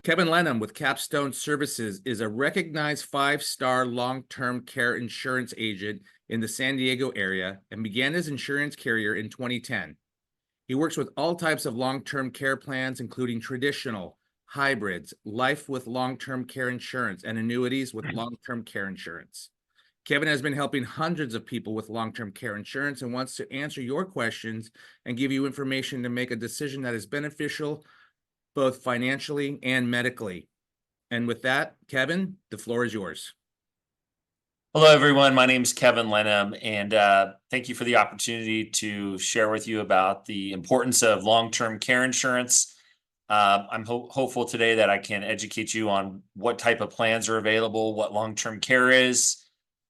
Kevin Lenham with Capstone Services is a recognized five-star long-term care insurance agent in the San Diego area and began his insurance carrier in 2010. He works with all types of long-term care plans, including traditional, hybrids, life with long-term care insurance, and annuities with long-term care insurance. Kevin has been helping hundreds of people with long-term care insurance and wants to answer your questions and give you information to make a decision that is beneficial both financially and medically. And with that, Kevin, the floor is yours. Hello, everyone. My name is Kevin Lenham, and thank you for the opportunity to share with you about the importance of long-term care insurance. I'm hopeful today that I can educate you on what type of plans are available, what long-term care is,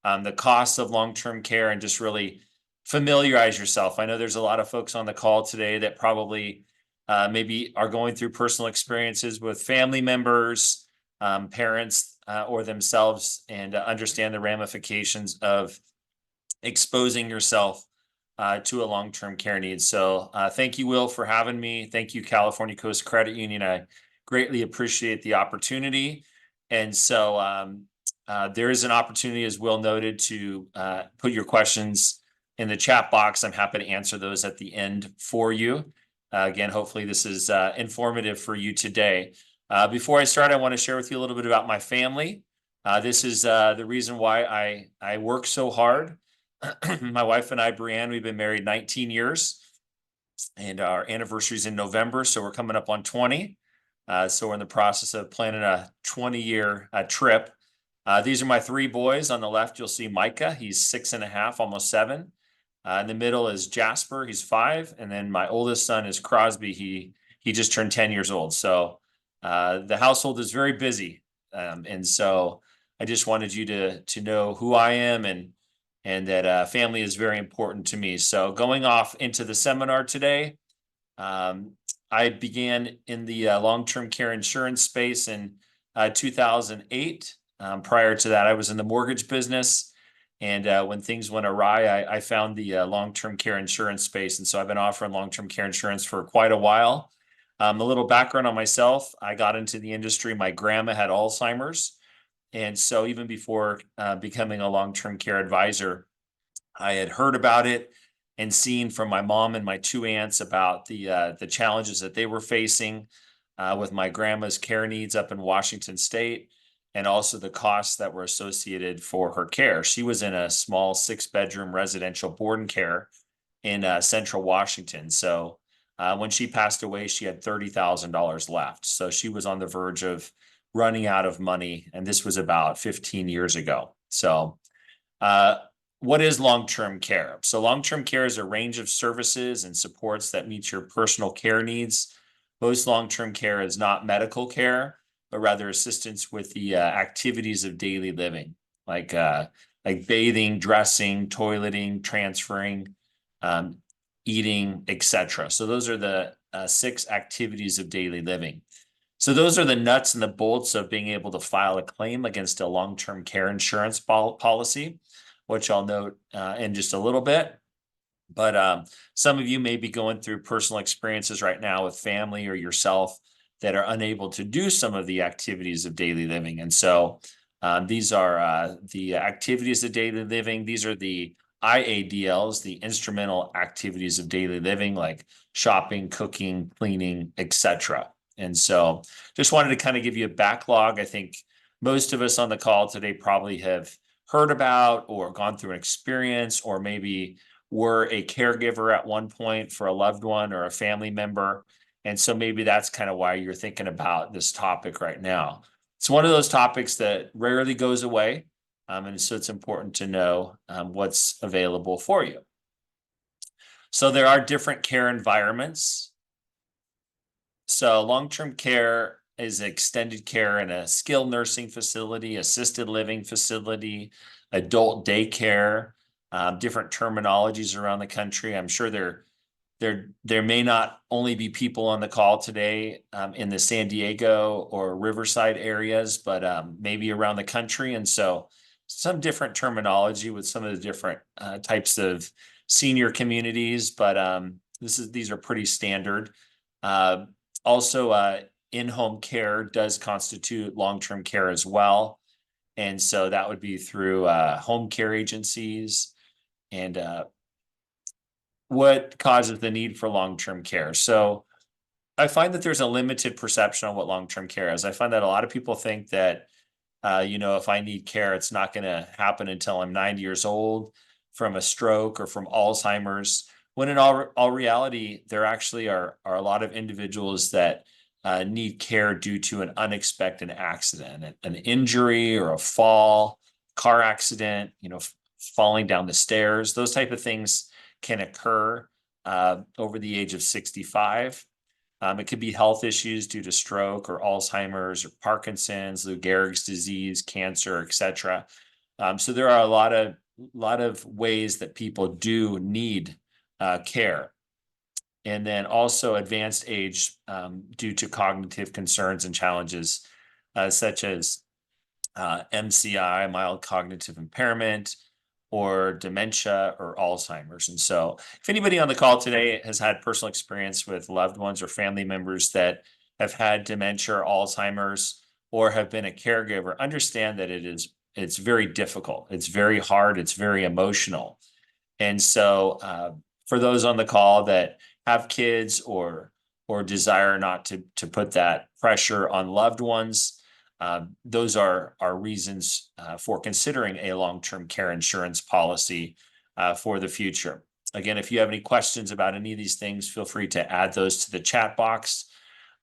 the costs of long-term care, and just really familiarize yourself. I know there's a lot of folks on the call today that probably maybe are going through personal experiences with family members, parents, or themselves, and understand the ramifications of exposing yourself to a long-term care need. So thank you, Will, for having me. Thank you, California Coast Credit Union. I greatly appreciate the opportunity. And so there is an opportunity, as Will noted, to put your questions in the chat box. I'm happy to answer those at the end for you. Again, hopefully this is informative for you today. Before I start, I want to share with you a little bit about my family. This is the reason why I work so hard. My wife and I, Brianne, we've been married 19 years, and our anniversary is in November, so we're coming up on 20. So we're in the process of planning a 20-year trip. These are my three boys. On the left, you'll see Micah. He's 6.5, almost 7. In the middle is Jasper. He's 5. And then my oldest son is Crosby. He just turned 10 years old. So the household is very busy. And so I just wanted you to know who I am and that family is very important to me. So going off into the seminar today, I began in the long-term care insurance space in 2008. Prior to that, I was in the mortgage business. And when things went awry, I found the long-term care insurance space. And so I've been offering long-term care insurance for quite a while. A little background on myself. I got into the industry. My grandma had Alzheimer's. And so even before becoming a long-term care advisor, I had heard about it and seen from my mom and my 2 aunts about the challenges that they were facing with my grandma's care needs up in Washington State, and also the costs that were associated for her care. She was in a small 6-bedroom residential board and care in central Washington. So when she passed away, she had $30,000 left. So she was on the verge of running out of money. And this was about 15 years ago. So what is long-term care? So long-term care is a range of services and supports that meet your personal care needs. Most long-term care is not medical care, but rather assistance with the activities of daily living, like bathing, dressing, toileting, transferring, eating, etc. So those are the 6 activities of daily living. So those are the nuts and the bolts of being able to file a claim against a long-term care insurance policy, which I'll note in just a little bit. But some of you may be going through personal experiences right now with family or yourself that are unable to do some of the activities of daily living. And so these are the activities of daily living. These are the IADLs, the instrumental activities of daily living, like shopping, cooking, cleaning, etc. And so just wanted to kind of give you a backlog. I think most of us on the call today probably have heard about or gone through an experience, or maybe were a caregiver at one point for a loved one or a family member. And so maybe that's kind of why you're thinking about this topic right now. It's one of those topics that rarely goes away. And so it's important to know what's available for you. So there are different care environments. So long-term care is extended care in a skilled nursing facility, assisted living facility, adult daycare, different terminologies around the country. I'm sure there may not only be people on the call today in the San Diego or Riverside areas, but maybe around the country. And so some different terminology with some of the different types of senior communities, but these are pretty standard. Also, in-home care does constitute long-term care as well. And so that would be through home care agencies. And what causes the need for long-term care? So I find that there's a limited perception on what long-term care is. I find that a lot of people think that, if I need care, it's not going to happen until I'm 90 years old from a stroke or from Alzheimer's. When in all reality, there actually are a lot of individuals that need care due to an unexpected accident, an injury or a fall, car accident, falling down the stairs. Those type of things can occur over the age of 65. It could be health issues due to stroke or Alzheimer's or Parkinson's, Lou Gehrig's disease, cancer, etc. So there are a lot of ways that people do need care. And then also advanced age due to cognitive concerns and challenges such as MCI, mild cognitive impairment, or dementia or Alzheimer's. And so if anybody on the call today has had personal experience with loved ones or family members that have had dementia or Alzheimer's or have been a caregiver, understand that it's very difficult. It's very hard. It's very emotional. And so for those on the call that have kids or desire not to put that pressure on loved ones, those are reasons for considering a long-term care insurance policy for the future. Again, if you have any questions about any of these things, feel free to add those to the chat box.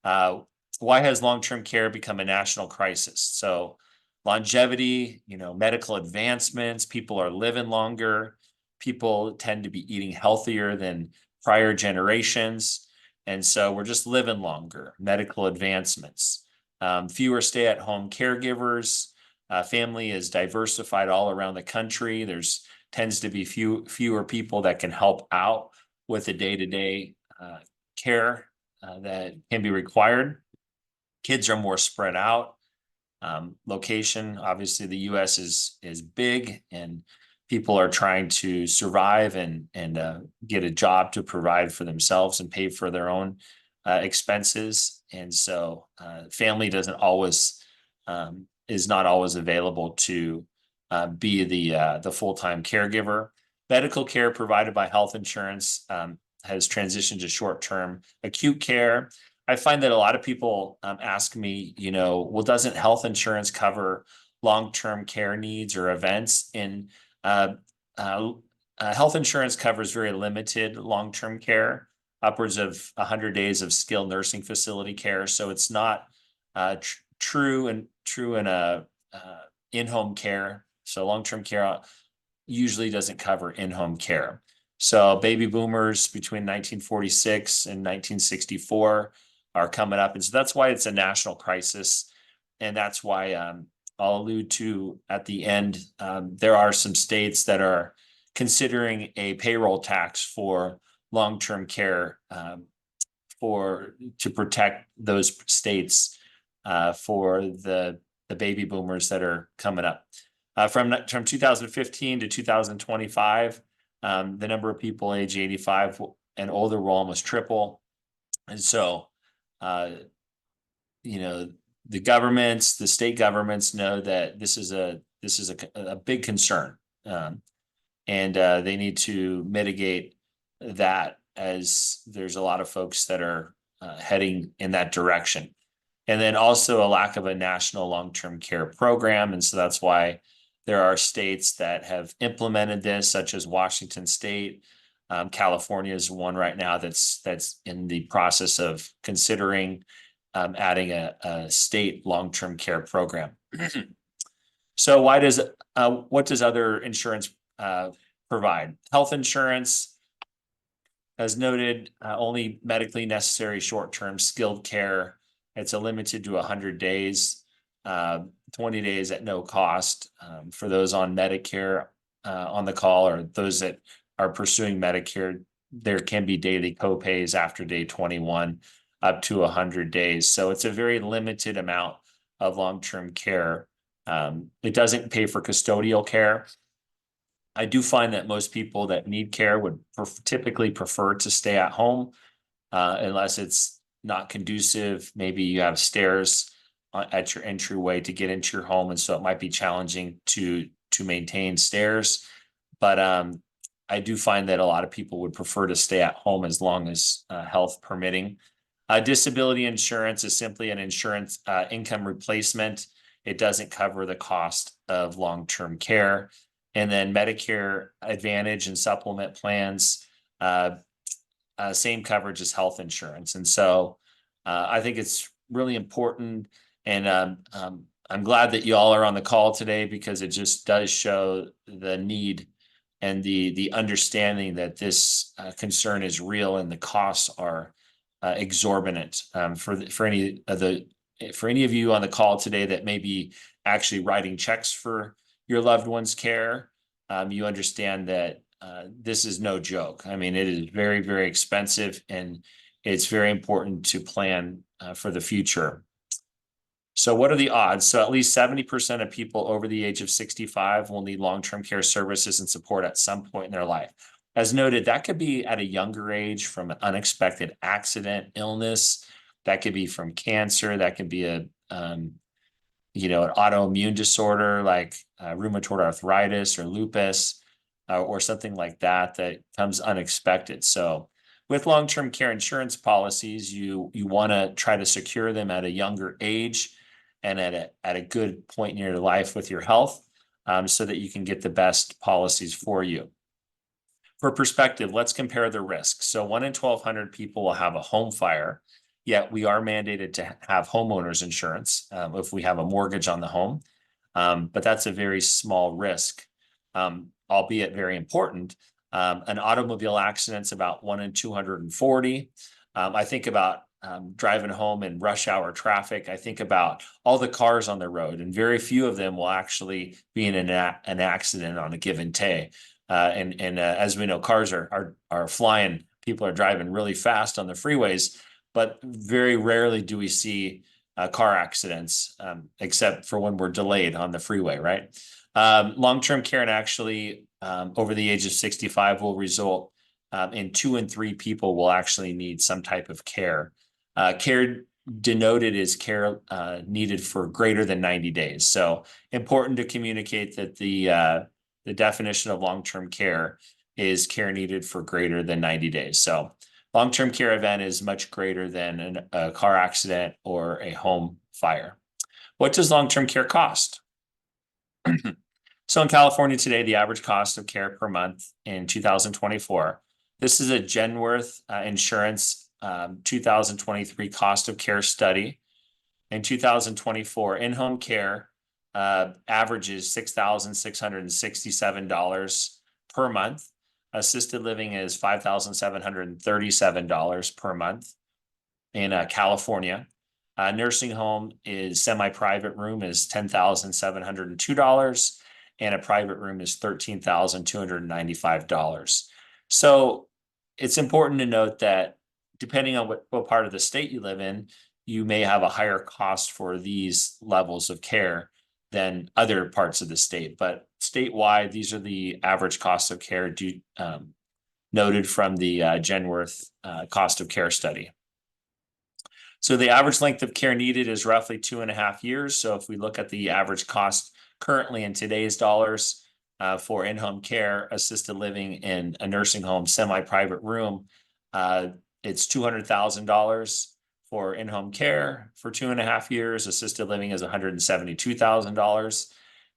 Why has long-term care become a national crisis? So longevity, medical advancements, people are living longer, people tend to be eating healthier than prior generations. And so we're just living longer, medical advancements. Fewer stay-at-home caregivers. Family is diversified all around the country. There's tends to be fewer people that can help out with the day-to-day care that can be required. Kids are more spread out. Location, obviously, the U.S. is big, and people are trying to survive and get a job to provide for themselves and pay for their own expenses. And so family doesn't always is not always available to be the full-time caregiver. Medical care provided by health insurance has transitioned to short-term acute care. I find that a lot of people ask me, well, doesn't health insurance cover long-term care needs or events? And health insurance covers very limited long-term care, upwards of 100 days of skilled nursing facility care. So it's not true in in-home care. So long-term care usually doesn't cover in-home care. So baby boomers between 1946 and 1964 are coming up. And so that's why it's a national crisis. And that's why I'll allude to at the end, there are some states that are considering a payroll tax for long-term care to protect those states for the baby boomers that are coming up. From 2015 to 2025, the number of people age 85 and older will almost triple. And so, the governments, the state governments know that this is a big concern, and they need to mitigate that, as there's a lot of folks that are heading in that direction. And then also a lack of a national long-term care program. And so that's why there are states that have implemented this, such as Washington State. California is one right now that's in the process of considering adding a state long-term care program. So what does other insurance provide? Health insurance, as noted, only medically necessary short-term skilled care. It's limited to 100 days, 20 days at no cost for those on Medicare on the call, or those that are pursuing Medicare. There can be daily copays after day 21 up to 100 days. So it's a very limited amount of long-term care. It doesn't pay for custodial care. I do find that most people that need care would typically prefer to stay at home unless it's not conducive. Maybe you have stairs at your entryway to get into your home, and so it might be challenging to maintain stairs. But I do find that a lot of people would prefer to stay at home as long as health permitting. Disability insurance is simply an insurance income replacement. It doesn't cover the cost of long-term care. And then Medicare Advantage and supplement plans, same coverage as health insurance. And so I think it's really important. And I'm glad that you all are on the call today, because it just does show the need and the understanding that this concern is real and the costs are exorbitant. For any of you on the call today that may be actually writing checks for your loved one's care, you understand that this is no joke. I mean, it is very, very expensive, and it's very important to plan for the future. So what are the odds? So at least 70% of people over the age of 65 will need long-term care services and support at some point in their life. As noted, that could be at a younger age from an unexpected accident, illness. That could be from cancer. That could be an autoimmune disorder like rheumatoid arthritis or lupus, or something like that that comes unexpected. So with long-term care insurance policies, you want to try to secure them at a younger age and at a good point in your life with your health, so that you can get the best policies for you. For perspective, let's compare the risks. So 1 in 1,200 people will have a home fire, yet we are mandated to have homeowners insurance if we have a mortgage on the home. But that's a very small risk, albeit very important. An automobile accident's about 1 in 240. I think about driving home in rush hour traffic. I think about all the cars on the road, and very few of them will actually be in an accident on a given day. As we know, cars are flying. People are driving really fast on the freeways, but very rarely do we see car accidents, except for when we're delayed on the freeway, right? Long-term care, and actually over the age of 65, will result in 2 in 3 people will actually need some type of care. Care denoted is care needed for greater than 90 days. So important to communicate that the definition of long-term care is care needed for greater than 90 days. So long-term care event is much greater than a car accident or a home fire. What does long-term care cost? So in California today, the average cost of care per month in 2024, this is a Genworth Insurance 2023 cost of care study. In 2024, in-home care averages $6,667 per month. Assisted living is $5,737 per month in California. Nursing home is semi-private room is $10,702, and a private room is $13,295. So it's important to note that depending on what part of the state you live in, you may have a higher cost for these levels of care than other parts of the state. But statewide, these are the average costs of care noted from the Genworth cost of care study. So the average length of care needed is roughly 2.5 years. So if we look at the average cost currently in today's dollars for in-home care, assisted living in a nursing home, semi-private room, it's $200,000 for in-home care for 2.5 years. Assisted living is $172,000,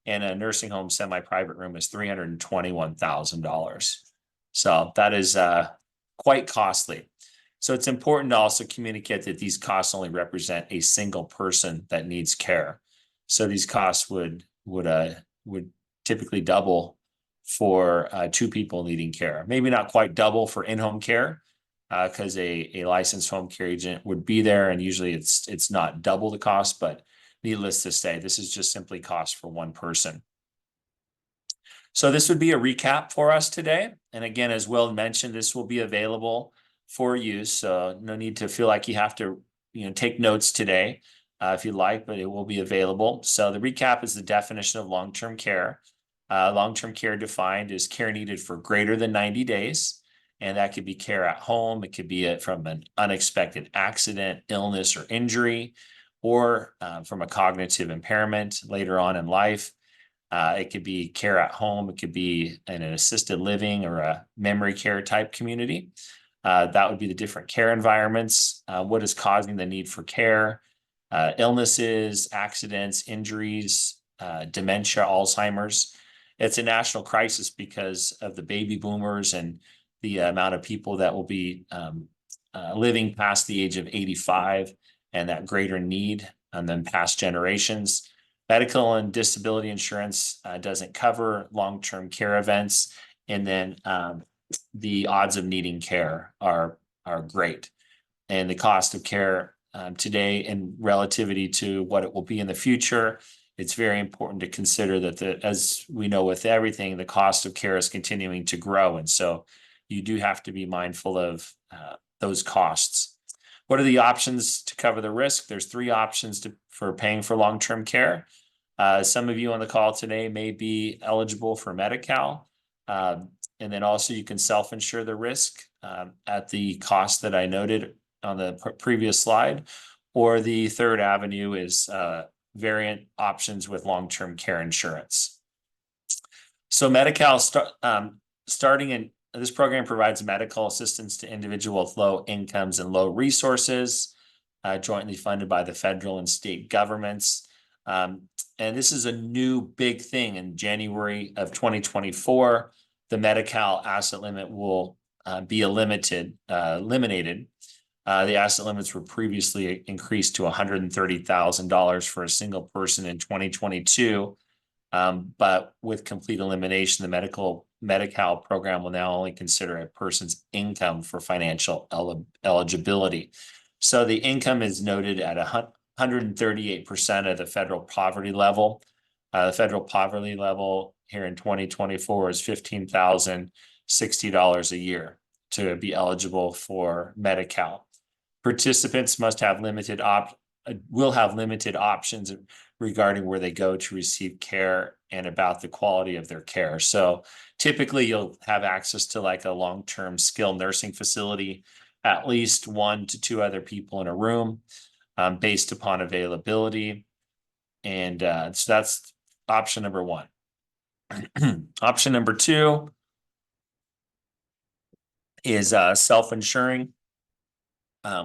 and a nursing home semi-private room is $321,000. So that is quite costly. So it's important to also communicate that these costs only represent a single person that needs care. So these costs would typically double for 2 people needing care. Maybe not quite double for in-home care, because a licensed home care agent would be there, and usually it's not double the cost, but needless to say, this is just simply cost for one person. So this would be a recap for us today. And again, as Will mentioned, this will be available for use. So no need to feel like you have to take notes today if you'd like, but it will be available. So the recap is the definition of long-term care. Long-term care defined as care needed for greater than 90 days. And that could be care at home. It could be from an unexpected accident, illness, or injury, or from a cognitive impairment later on in life. It could be care at home. It could be in an assisted living or a memory care type community. That would be the different care environments. What is causing the need for care? Illnesses, accidents, injuries, dementia, Alzheimer's. It's a national crisis because of the baby boomers and the amount of people that will be living past the age of 85 and that greater need than past generations. Medical and disability insurance doesn't cover long-term care events. And then the odds of needing care are great. And the cost of care today in relativity to what it will be in the future, it's very important to consider that as we know with everything, the cost of care is continuing to grow. And so you do have to be mindful of those costs. What are the options to cover the risk? There's 3 options for paying for long-term care. Some of you on the call today may be eligible for Medi-Cal. And then also you can self-insure the risk at the cost that I noted on the previous slide. Or the third avenue is variant options with long-term care insurance. So Medi-Cal starting in this program provides medical assistance to individuals with low incomes and low resources, jointly funded by the federal and state governments. And this is a new big thing in January of 2024. The Medi-Cal asset limit will be eliminated. The asset limits were previously increased to $130,000 for a single person in 2022. But with complete elimination, the Medi-Cal program will now only consider a person's income for financial eligibility. So the income is noted at 138% of the federal poverty level. The federal poverty level here in 2024 is $15,060 a year to be eligible for Medi-Cal. Participants will have limited options regarding where they go to receive care and about the quality of their care. So typically you'll have access to like a long-term skilled nursing facility, at least 1 to 2 other people in a room, based upon availability. And so that's option number 1. Option number 2 is self-insuring,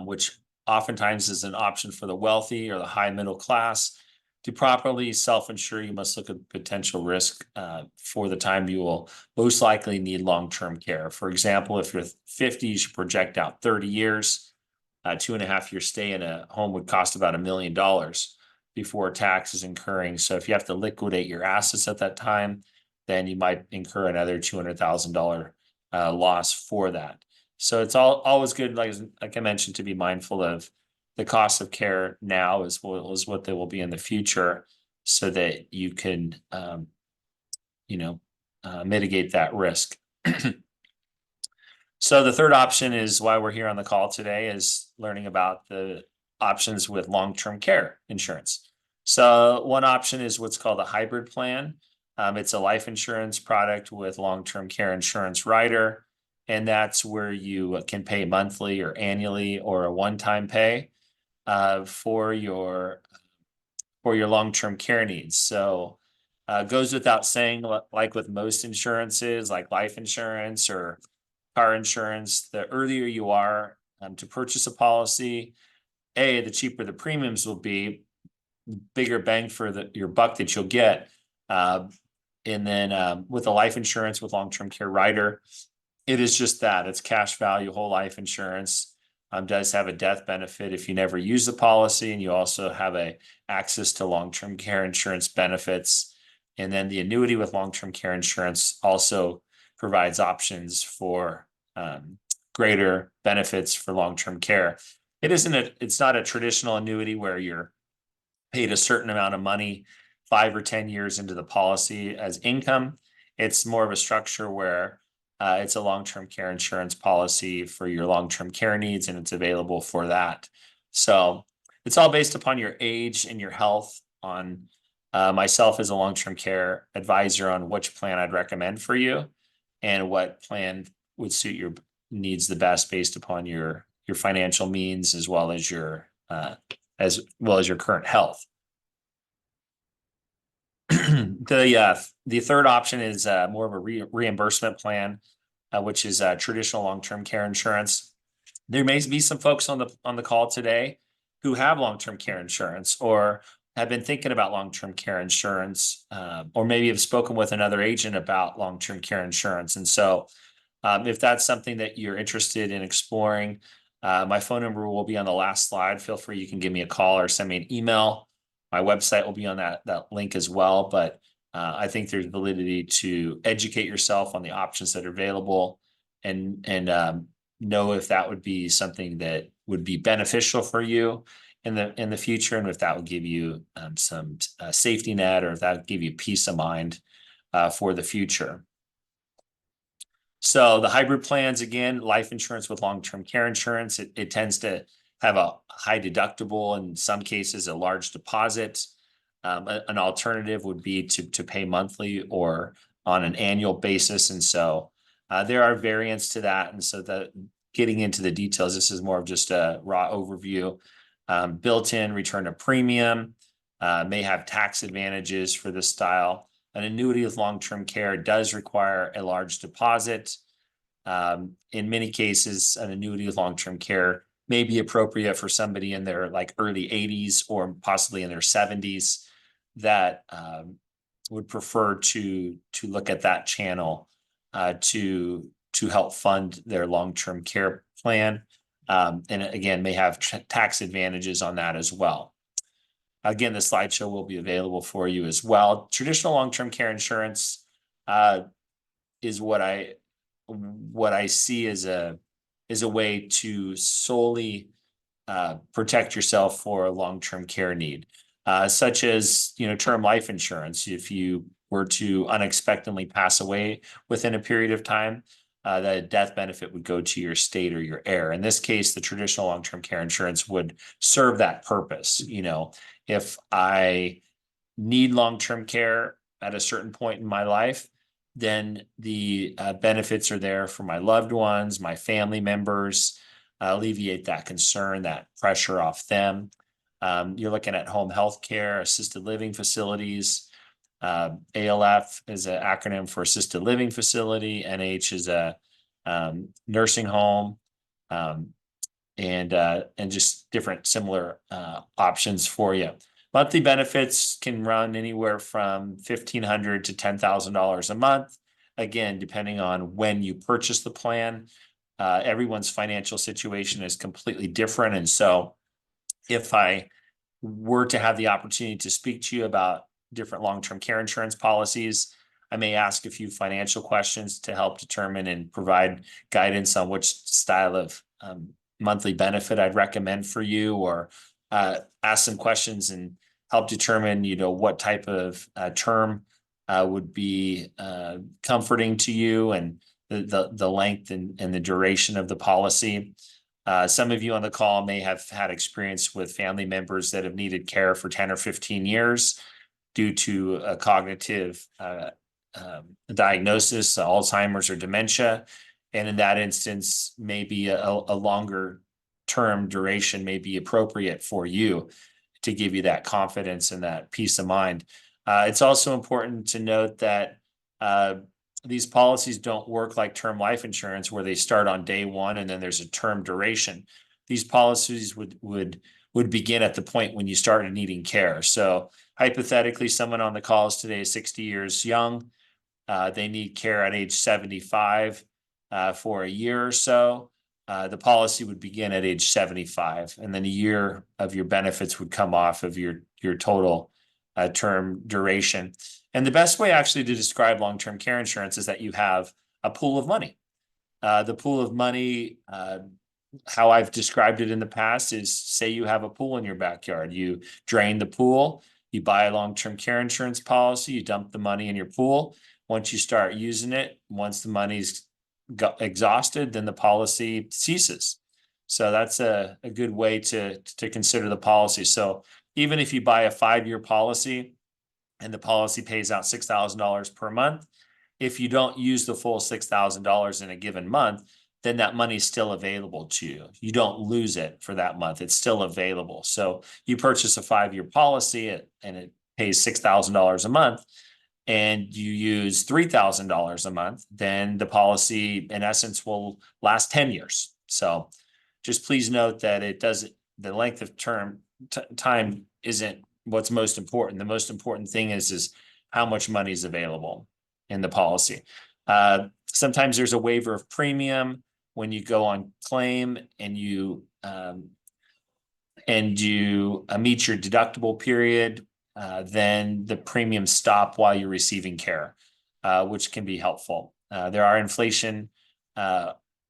which oftentimes is an option for the wealthy or the high middle class. To properly self-insure, you must look at potential risk for the time you will most likely need long-term care. For example, if you're 50, you should project out 30 years. 2.5-year stay in a home would cost about $1 million before taxes incurring. So if you have to liquidate your assets at that time, then you might incur another $200,000 loss for that. So it's always good, like I mentioned, to be mindful of the cost of care now as well as what they will be in the future, so that you can, mitigate that risk. So the third option is why we're here on the call today, is learning about the options with long-term care insurance. So one option is what's called a hybrid plan. It's a life insurance product with long-term care insurance rider. And that's where you can pay monthly or annually or a one-time pay for your long-term care needs. So goes without saying, like with most insurances, like life insurance or car insurance, the earlier you are to purchase a policy, the cheaper the premiums will be, bigger bang for your buck that you'll get. And then with a life insurance with long-term care rider, it is just that. It's cash value, whole life insurance. Does have a death benefit if you never use the policy, and you also have access to long-term care insurance benefits. And then the annuity with long-term care insurance also provides options for greater benefits for long-term care. It's not a traditional annuity where you're paid a certain amount of money 5 or 10 years into the policy as income. It's more of a structure where it's a long-term care insurance policy for your long-term care needs, and it's available for that. So it's all based upon your age and your health. On myself as a long-term care advisor on which plan I'd recommend for you and what plan would suit needs the best based upon your financial means as well as your current health. The third option is more of a reimbursement plan, which is traditional long-term care insurance. There may be some folks on the call today who have long-term care insurance or have been thinking about long-term care insurance, or maybe have spoken with another agent about long-term care insurance. And so if that's something that you're interested in exploring, my phone number will be on the last slide. Feel free, you can give me a call or send me an email. My website will be on that link as well. But I think there's validity to educate yourself on the options that are available and know if that would be something that would be beneficial for you in the future, and if that would give you some safety net, or if that would give you peace of mind for the future. So the hybrid plans, again, life insurance with long-term care insurance, it tends to have a high deductible, in some cases, a large deposit. An alternative would be to pay monthly or on an annual basis. And so there are variants to that. And so getting into the details, this is more of just a raw overview. Built-in return of premium, may have tax advantages for this style. An annuity with long-term care does require a large deposit. In many cases, an annuity with long-term care may be appropriate for somebody in their early 80s or possibly in their 70s that would prefer to look at that channel to help fund their long-term care plan. And again, may have tax advantages on that as well. Again, the slideshow will be available for you as well. Traditional long-term care insurance is what I see as a way to solely protect yourself for a long-term care need, such as term life insurance. If you were to unexpectedly pass away within a period of time, the death benefit would go to your estate or your heir. In this case, the traditional long-term care insurance would serve that purpose. If I need long-term care at a certain point in my life, then the benefits are there for my loved ones, my family members, alleviate that concern, that pressure off them. You're looking at home health care, assisted living facilities. ALF is an acronym for assisted living facility. NH is a nursing home, and just different similar options for you. Monthly benefits can run anywhere from $1,500 to $10,000 a month. Again, depending on when you purchase the plan, everyone's financial situation is completely different. And so if I were to have the opportunity to speak to you about different long-term care insurance policies, I may ask a few financial questions to help determine and provide guidance on which style of monthly benefit I'd recommend for you, or ask some questions and help determine, what type of term would be comforting to you, and the length and the duration of the policy. Some of you on the call may have had experience with family members that have needed care for 10 or 15 years due to a cognitive diagnosis, Alzheimer's or dementia. And in that instance, maybe a longer term duration may be appropriate for you to give you that confidence and that peace of mind. It's also important to note that these policies don't work like term life insurance, where they start on day one and then there's a term duration. These policies would begin at the point when you started needing care. So hypothetically, someone on the calls today is 60 years young. They need care at age 75 for a year or so. The policy would begin at age 75, and then a year of your benefits would come off of your total term duration. And the best way actually to describe long-term care insurance is that you have a pool of money. The pool of money, how I've described it in the past is, say you have a pool in your backyard. You drain the pool, you buy a long-term care insurance policy, you dump the money in your pool. Once you start using it, once the money's exhausted, then the policy ceases. So that's a good way to consider the policy. So even if you buy a 5-year policy and the policy pays out $6,000 per month, if you don't use the full $6,000 in a given month, then that money is still available to you. You don't lose it for that month. It's still available. So you purchase a 5-year policy and it pays $6,000 a month, and you use $3,000 a month, then the policy in essence will last 10 years. So just please note that the length of time isn't what's most important. The most important thing is how much money is available in the policy. Sometimes there's a waiver of premium when you go on claim and you meet your deductible period. Then the premiums stop while you're receiving care, which can be helpful. There are inflation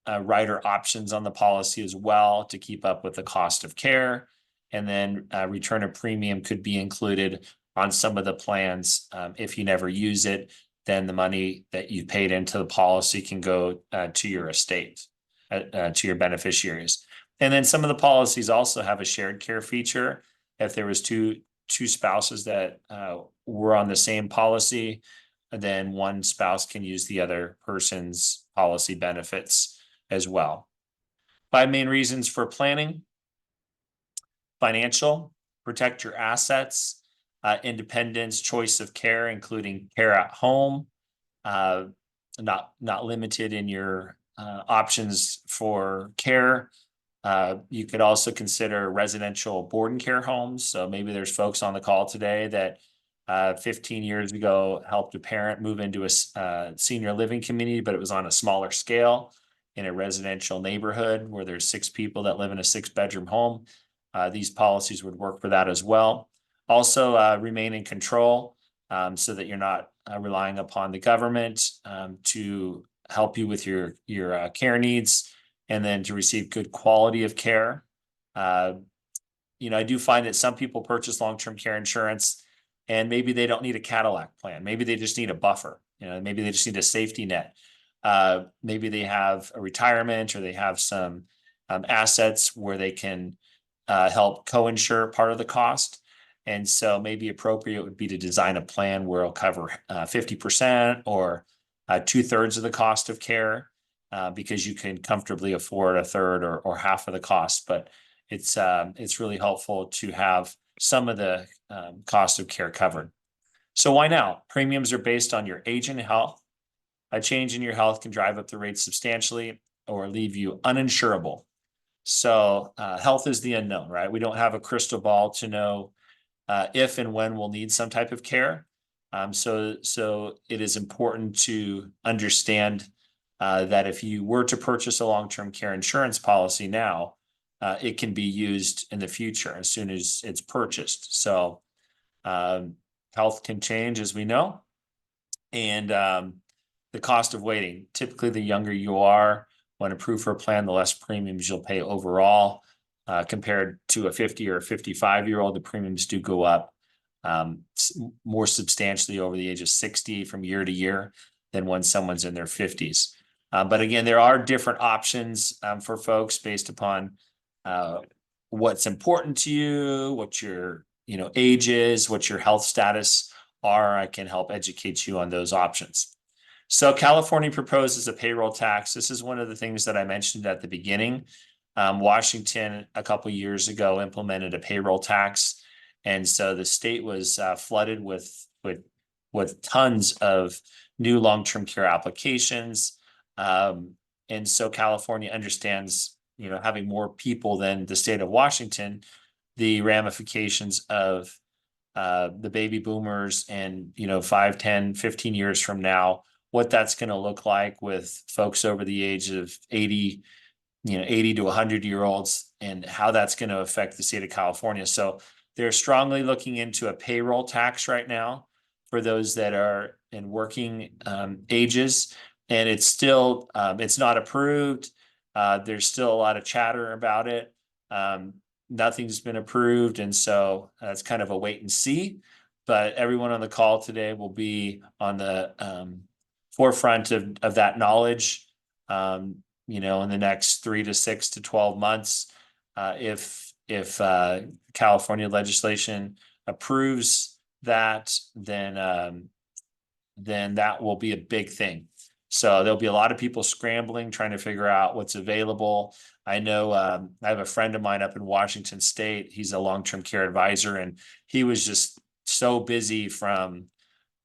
rider options on the policy as well to keep up with the cost of care. And then return of premium could be included on some of the plans. If you never use it, then the money that you paid into the policy can go to your estate, to your beneficiaries. And then some of the policies also have a shared care feature. If there was two spouses that were on the same policy, then one spouse can use the other person's policy benefits as well. 5 main reasons for planning: financial, protect your assets, independence, choice of care, including care at home, not limited in your options for care. You could also consider residential board and care homes. So maybe there's folks on the call today that 15 years ago helped a parent move into a senior living community, but it was on a smaller scale in a residential neighborhood where there's 6 people that live in a 6-bedroom home. These policies would work for that as well. Also, remain in control so that you're not relying upon the government to help you with your care needs, and then to receive good quality of care. I do find that some people purchase long-term care insurance and maybe they don't need a Cadillac plan. Maybe they just need a buffer. Maybe they just need a safety net. Maybe they have a retirement, or they have some assets where they can help co-insure part of the cost. And so maybe appropriate would be to design a plan where it'll cover 50% or 2/3 of the cost of care, because you can comfortably afford 1/3 or half of the cost. But it's really helpful to have some of the cost of care covered. So why now? Premiums are based on your age and health. A change in your health can drive up the rates substantially or leave you uninsurable. So health is the unknown, right? We don't have a crystal ball to know if and when we'll need some type of care. So it is important to understand that if you were to purchase a long-term care insurance policy now, it can be used in the future as soon as it's purchased. So health can change, as we know, and the cost of waiting. Typically, the younger you are when approved for a plan, the less premiums you'll pay overall. Compared to a 50 or a 55-year-old, the premiums do go up more substantially over the age of 60 from year to year than when someone's in their 50s. But again, there are different options for folks based upon what's important to you, what your age is, what your health status are. I can help educate you on those options. So California proposes a payroll tax. This is one of the things that I mentioned at the beginning. Washington, a couple of years ago, implemented a payroll tax. And so the state was flooded with tons of new long-term care applications. And so California understands, having more people than the state of Washington, the ramifications of the baby boomers and, 5, 10, 15 years from now, what that's going to look like with folks over the age of 80 to 100-year-olds, and how that's going to affect the state of California. So they're strongly looking into a payroll tax right now for those that are in working ages. And it's still, it's not approved. There's still a lot of chatter about it. Nothing's been approved. And so it's kind of a wait and see. But everyone on the call today will be on the forefront of that knowledge, in the next 3 to 6 to 12 months. If California legislation approves that, then that will be a big thing. So there'll be a lot of people scrambling, trying to figure out what's available. I know I have a friend of mine up in Washington State. He's a long-term care advisor, and he was just so busy from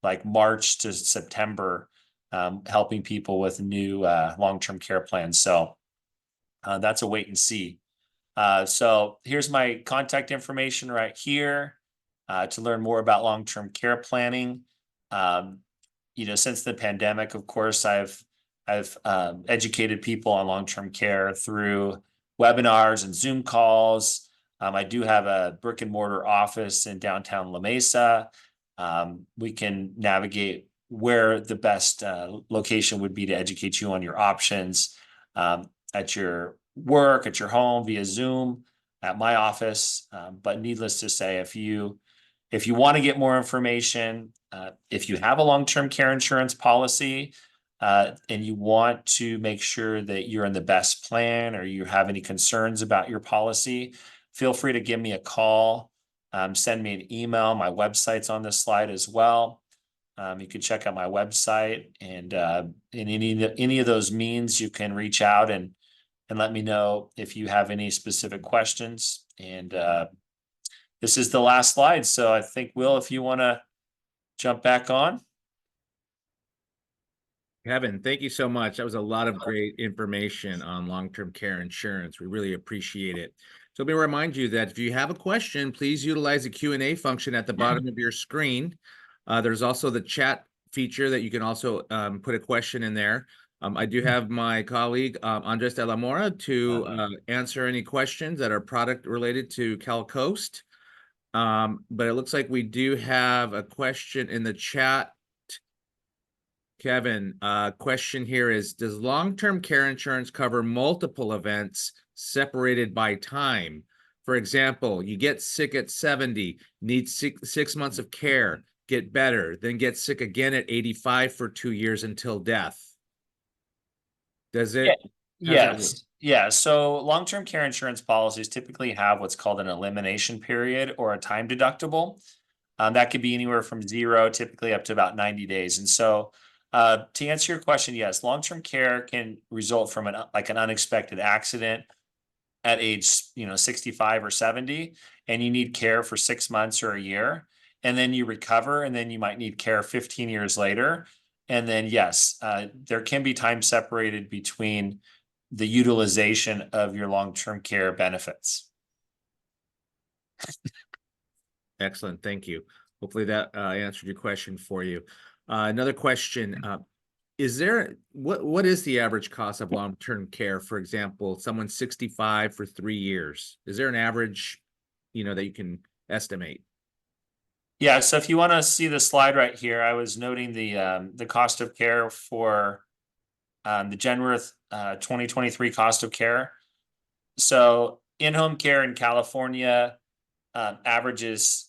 like March to September, helping people with new long-term care plans. So that's a wait and see. So here's my contact information right here to learn more about long-term care planning. Um, since the pandemic, of course, I've educated people on long-term care through webinars and Zoom calls. I do have a brick and mortar office in downtown La Mesa. We can navigate where the best location would be to educate you on your options at your work, at your home, via Zoom, at my office. But needless to say, if you want to get more information, if you have a long-term care insurance policy, and you want to make sure that you're in the best plan, or you have any concerns about your policy, feel free to give me a call, send me an email. My website's on this slide as well. You can check out my website, and in any of those means, you can reach out and let me know if you have any specific questions. And this is the last slide. So I think, Will, if you want to jump back on. Kevin, thank you so much. That was a lot of great information on long-term care insurance. We really appreciate it. So let me remind you that if you have a question, please utilize the Q&A function at the bottom of your screen. There's also the chat feature that you can also put a question in there. I do have my colleague, Andres de la Mora, to answer any questions that are product related to CalCoast. But it looks like we do have a question in the chat. Kevin, question here is, does long-term care insurance cover multiple events separated by time? For example, you get sick at 70, need 6 months of care, get better, then get sick again at 85 for 2 years until death. Does it? Yes. Yeah. So long-term care insurance policies typically have what's called an elimination period or a time deductible. That could be anywhere from 0, typically up to about 90 days. And so to answer your question, yes, long-term care can result from an unexpected accident at age 65 or 70, and you need care for 6 months or a year, and then you recover, and then you might need care 15 years later. And then yes, there can be time separated between the utilization of your long-term care benefits. Excellent, thank you. Hopefully that answered your question for you. Another question, is there, what is the average cost of long-term care? For example, someone's 65 for 3 years. Is there an average, that you can estimate? Yeah, so if you want to see the slide right here, I was noting the cost of care for the Genworth 2023 cost of care. So in-home care in California averages.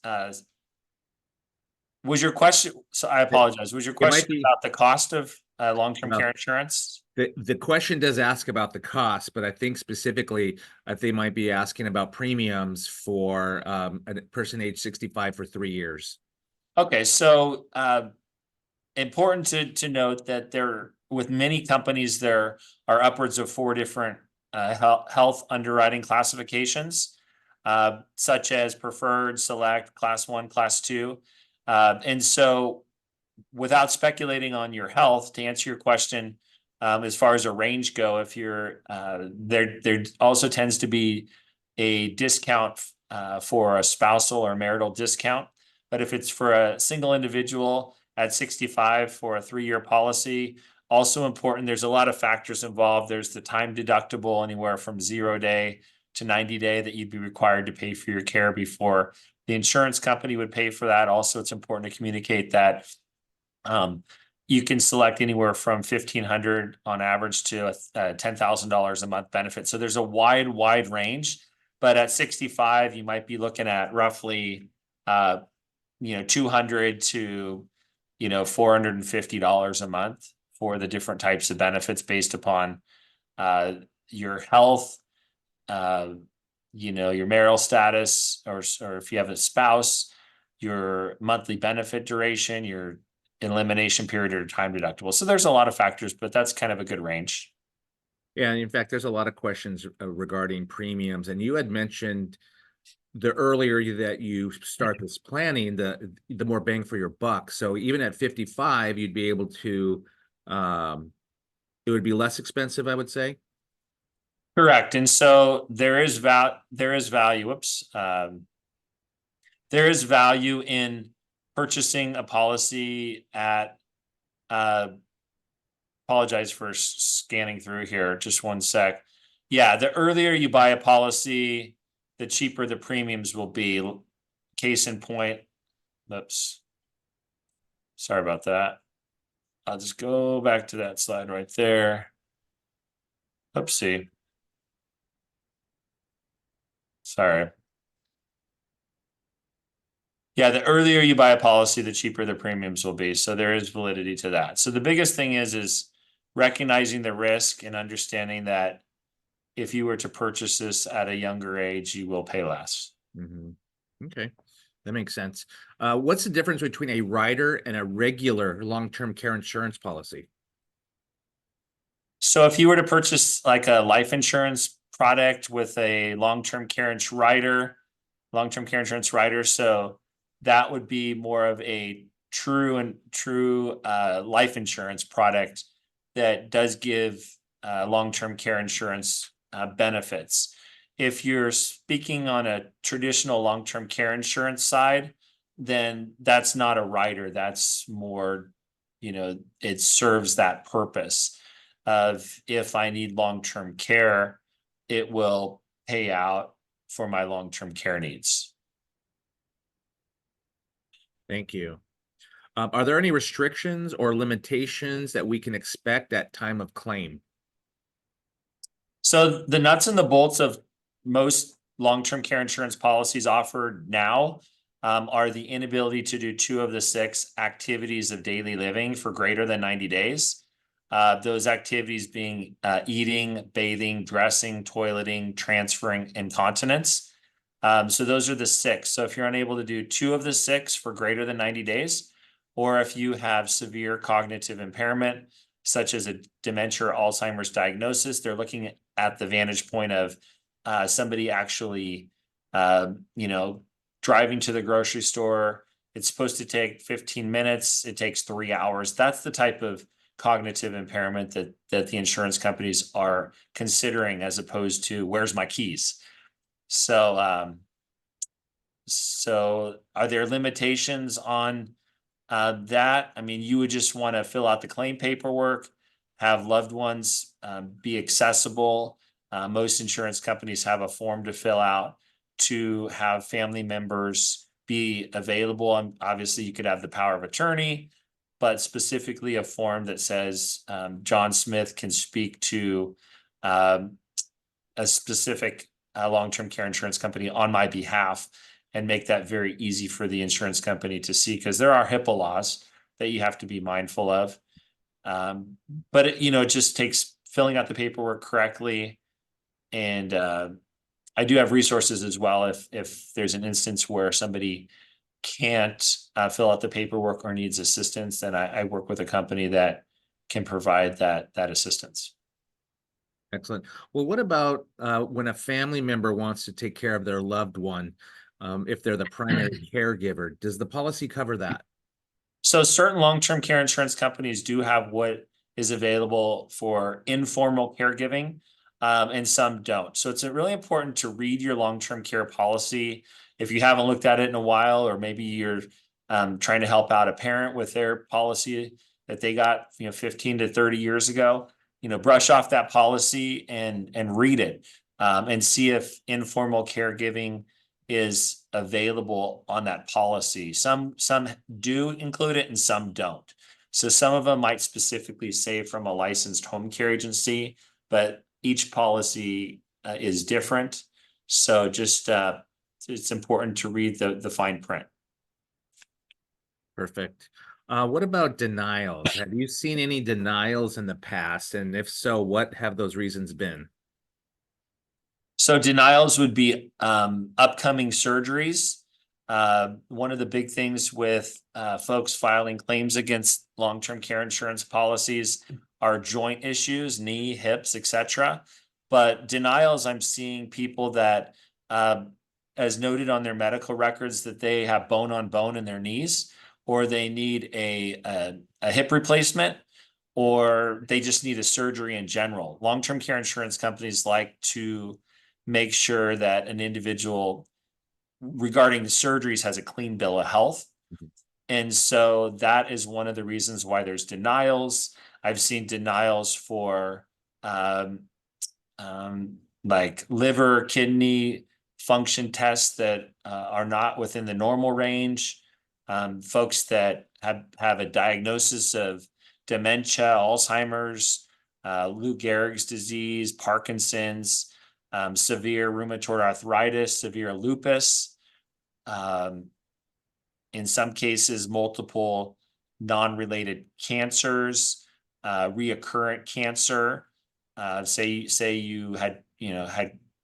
Was your question? So I apologize. Was your question about the cost of long-term care insurance? The question does ask about the cost, but I think specifically they might be asking about premiums for a person age 65 for 3 years. Okay, so important to note that with many companies, there are upwards of 4 different health underwriting classifications, such as preferred, select, class 1, class 2. And so without speculating on your health, to answer your question, as far as a range go, if you're there also tends to be a discount for a spousal or marital discount. But if it's for a single individual at 65 for a 3-year policy, also important, there's a lot of factors involved. There's the time deductible, anywhere from 0 day to 90 day that you'd be required to pay for your care before the insurance company would pay for that. Also, it's important to communicate that you can select anywhere from $1,500 on average to $10,000 a month benefit. So there's a wide range. But at 65, you might be looking at roughly, $200 to $450 a month for the different types of benefits based upon your health, your marital status, or if you have a spouse, your monthly benefit duration, your elimination period or time deductible. So there's a lot of factors, but that's kind of a good range. Yeah, in fact, there's a lot of questions regarding premiums, and you had mentioned the earlier that you start this planning, the more bang for your buck. So even at 55, you'd be able to, it would be less expensive, I would say. Correct. And so there is value. Whoops. There is value in purchasing a policy at, apologize for scanning through here. Just one sec. Yeah, the earlier you buy a policy, the cheaper the premiums will be. Case in point. Oops. Sorry about that. I'll just go back to that slide right there. Oopsie. Sorry. Yeah, the earlier you buy a policy, the cheaper the premiums will be. So there is validity to that. So the biggest thing is recognizing the risk and understanding that if you were to purchase this at a younger age, you will pay less. Okay, that makes sense. What's the difference between a rider and a regular long-term care insurance policy? So if you were to purchase like a life insurance product with a long-term care insurance rider, so that would be more of a true life insurance product that does give long-term care insurance benefits. If you're speaking on a traditional long-term care insurance side, then that's not a rider. That's more, it serves that purpose of if I need long-term care, it will pay out for my long-term care needs. Thank you. Are there any restrictions or limitations that we can expect at time of claim? So the nuts and the bolts of most long-term care insurance policies offered now are the inability to do 2 of the 6 activities of daily living for greater than 90 days. Those activities being eating, bathing, dressing, toileting, transferring, and continence. So those are the 6. So if you're unable to do 2 of the 6 for greater than 90 days, or if you have severe cognitive impairment, such as a dementia or Alzheimer's diagnosis, they're looking at the vantage point of somebody actually, driving to the grocery store. It's supposed to take 15 minutes. It takes 3 hours. That's the type of cognitive impairment that the insurance companies are considering, as opposed to where's my keys. So, so are there limitations on that? I mean, you would just want to fill out the claim paperwork, have loved ones be accessible. Most insurance companies have a form to fill out to have family members be available. And obviously, you could have the power of attorney, but specifically a form that says John Smith can speak to a specific long-term care insurance company on my behalf, and make that very easy for the insurance company to see, because there are HIPAA laws that you have to be mindful of. But it just takes filling out the paperwork correctly. And I do have resources as well. If there's an instance where somebody can't fill out the paperwork or needs assistance, then I work with a company that can provide that assistance. Excellent. Well, what about when a family member wants to take care of their loved one, if they're the primary caregiver? Does the policy cover that? So certain long-term care insurance companies do have what is available for informal caregiving, and some don't. So it's really important to read your long-term care policy. If you haven't looked at it in a while, or maybe you're trying to help out a parent with their policy that they got 15 to 30 years ago, brush off that policy and read it, and see if informal caregiving is available on that policy. Some do include it and some don't. So some of them might specifically say from a licensed home care agency, but each policy is different. So just it's important to read the fine print. Perfect. What about denials? Have you seen any denials in the past? And if so, what have those reasons been? So denials would be upcoming surgeries. One of the big things with folks filing claims against long-term care insurance policies are joint issues, knee, hips, etc. But denials, I'm seeing people that, as noted on their medical records, that they have bone on bone in their knees, or they need a hip replacement, or they just need a surgery in general. Long-term care insurance companies like to make sure that an individual regarding the surgeries has a clean bill of health. Mhm. And so that is one of the reasons why there's denials. I've seen denials for um, like liver, kidney function tests that are not within the normal range. Folks that have a diagnosis of dementia, Alzheimer's, Lou Gehrig's disease, Parkinson's, severe rheumatoid arthritis, severe lupus, um, in some cases, multiple non-related cancers, reoccurrent cancer. Say you had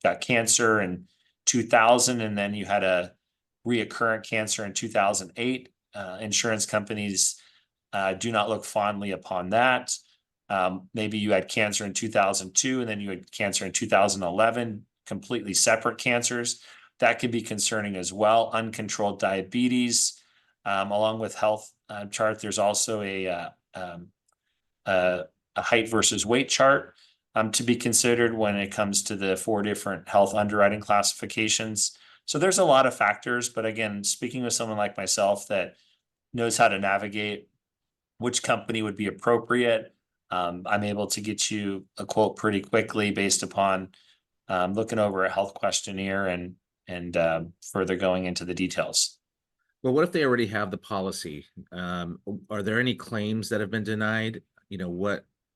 got cancer in 2000, and then you had a reoccurrent cancer in 2008. Insurance companies do not look fondly upon that. Maybe you had cancer in 2002, and then you had cancer in 2011, completely separate cancers. That could be concerning as well. Uncontrolled diabetes, along with health chart. There's also a height versus weight chart to be considered when it comes to the 4 different health underwriting classifications. So there's a lot of factors, but again, speaking with someone like myself that knows how to navigate which company would be appropriate, I'm able to get you a quote pretty quickly based upon looking over a health questionnaire and further going into the details. Well, what if they already have the policy? Are there any claims that have been denied?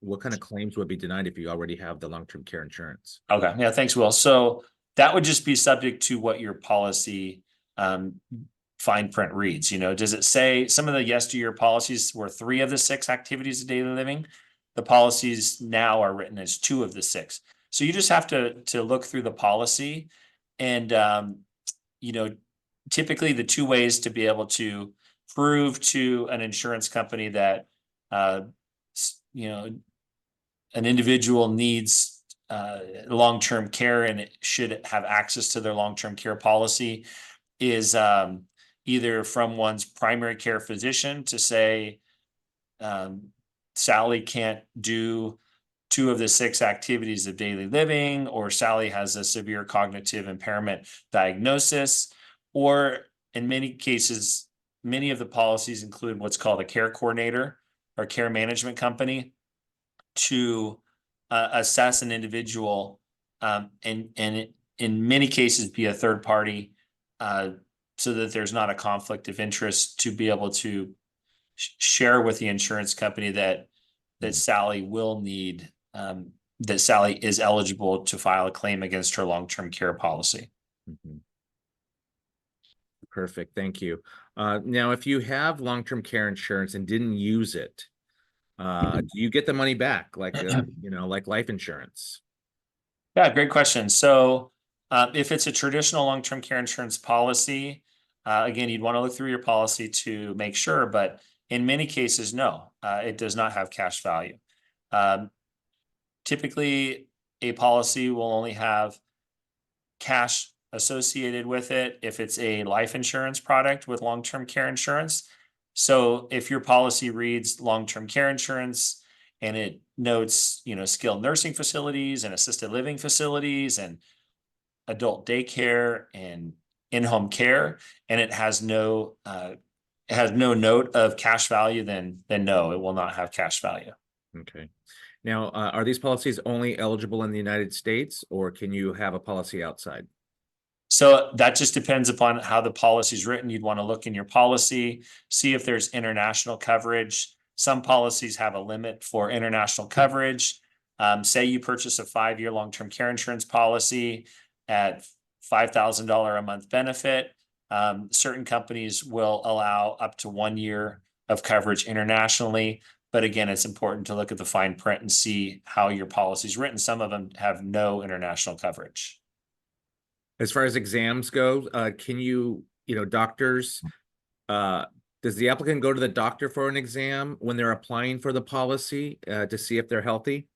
What kind of claims would be denied if you already have the long-term care insurance? Okay, yeah, thanks, Will. So that would just be subject to what your policy fine print reads. Does it say some of the yesteryear policies were 3 of the 6 activities of daily living? The policies now are written as 2 of the 6. So you just have to look through the policy, and typically the 2 ways to be able to prove to an insurance company that an individual needs long-term care and it should have access to their long-term care policy is either from one's primary care physician to say Sally can't do 2 of the 6 activities of daily living, or Sally has a severe cognitive impairment diagnosis, or in many cases, many of the policies include what's called a care coordinator or care management company to assess an individual, and in many cases be a third party, so that there's not a conflict of interest, to be able to share with the insurance company that Sally will need, that Sally is eligible to file a claim against her long-term care policy. Mhm. Perfect. Thank you. Now, if you have long-term care insurance and didn't use it, do you get the money back like life insurance? Yeah, great question. So if it's a traditional long-term care insurance policy, again, you'd want to look through your policy to make sure, but in many cases, no, it does not have cash value. Typically, a policy will only have cash associated with it if it's a life insurance product with long-term care insurance. So if your policy reads long-term care insurance and it notes, skilled nursing facilities and assisted living facilities and adult daycare and in-home care, and it has no note of cash value, then no, it will not have cash value. Okay. Now, are these policies only eligible in the United States, or can you have a policy outside? So that just depends upon how the policy is written. You'd want to look in your policy, see if there's international coverage. Some policies have a limit for international coverage. Say you purchase a 5-year long-term care insurance policy at $5,000 a month benefit. Certain companies will allow up to 1 year of coverage internationally. But again, it's important to look at the fine print and see how your policy is written. Some of them have no international coverage. As far as exams go, can you doctors, uh, does the applicant go to the doctor for an exam when they're applying for the policy, to see if they're healthy?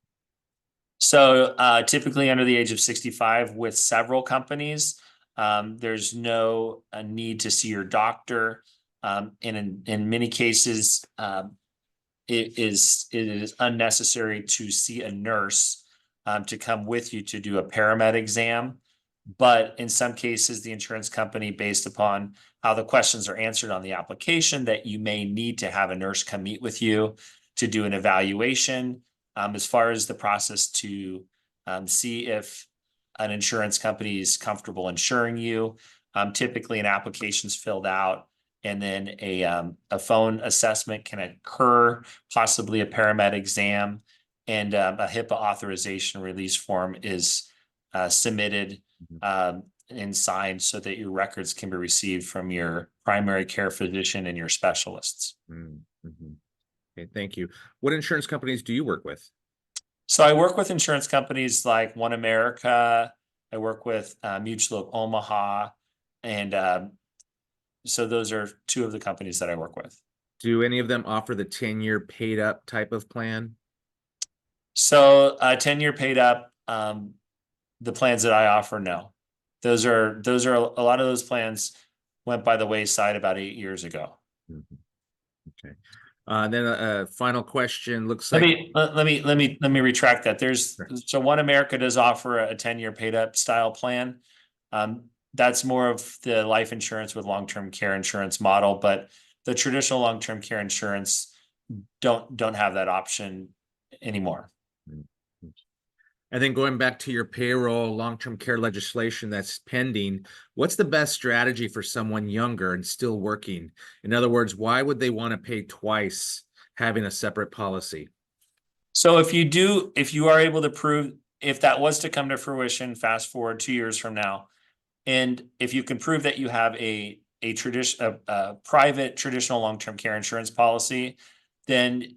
So typically under the age of 65 with several companies, there's no need to see your doctor. In many cases, it is unnecessary to see a nurse to come with you to do a paramed exam. But in some cases, the insurance company, based upon how the questions are answered on the application, that you may need to have a nurse come meet with you to do an evaluation. As far as the process to see if an insurance company is comfortable insuring you, typically an application is filled out, and then a phone assessment can occur, possibly a paramed exam, and a HIPAA authorization release form is submitted and signed so that your records can be received from your primary care physician and your specialists. Mm-hmm. Okay, thank you. What insurance companies do you work with? So I work with insurance companies like One America. I work with Mutual of Omaha, and so those are two of the companies that I work with. Do any of them offer the 10-year paid up type of plan? So 10-year paid up, the plans that I offer, no. Those are a lot of those plans went by the wayside about 8 years ago. Mhm. Okay. Then a final question. Looks Let like me retract that. Sure. So One America does offer a 10-year paid up style plan. That's more of the life insurance with long-term care insurance model, but the traditional long-term care insurance don't have that option anymore. And then going back to your payroll long-term care legislation that's pending, what's the best strategy for someone younger and still working? In other words, why would they want to pay twice having a separate policy? So if you are able to prove, if that was to come to fruition, fast forward 2 years from now, and if you can prove that you have a private traditional long-term care insurance policy, then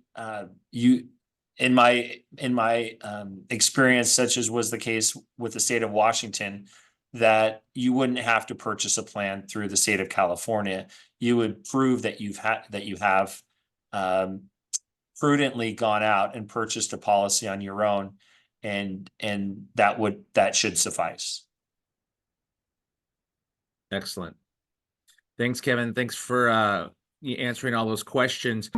you, in my experience, such as was the case with the state of Washington, that you wouldn't have to purchase a plan through the state of California. You would prove that you have um, prudently gone out and purchased a policy on your own, and that should suffice. Excellent. Thanks, Kevin. Thanks for answering all those questions.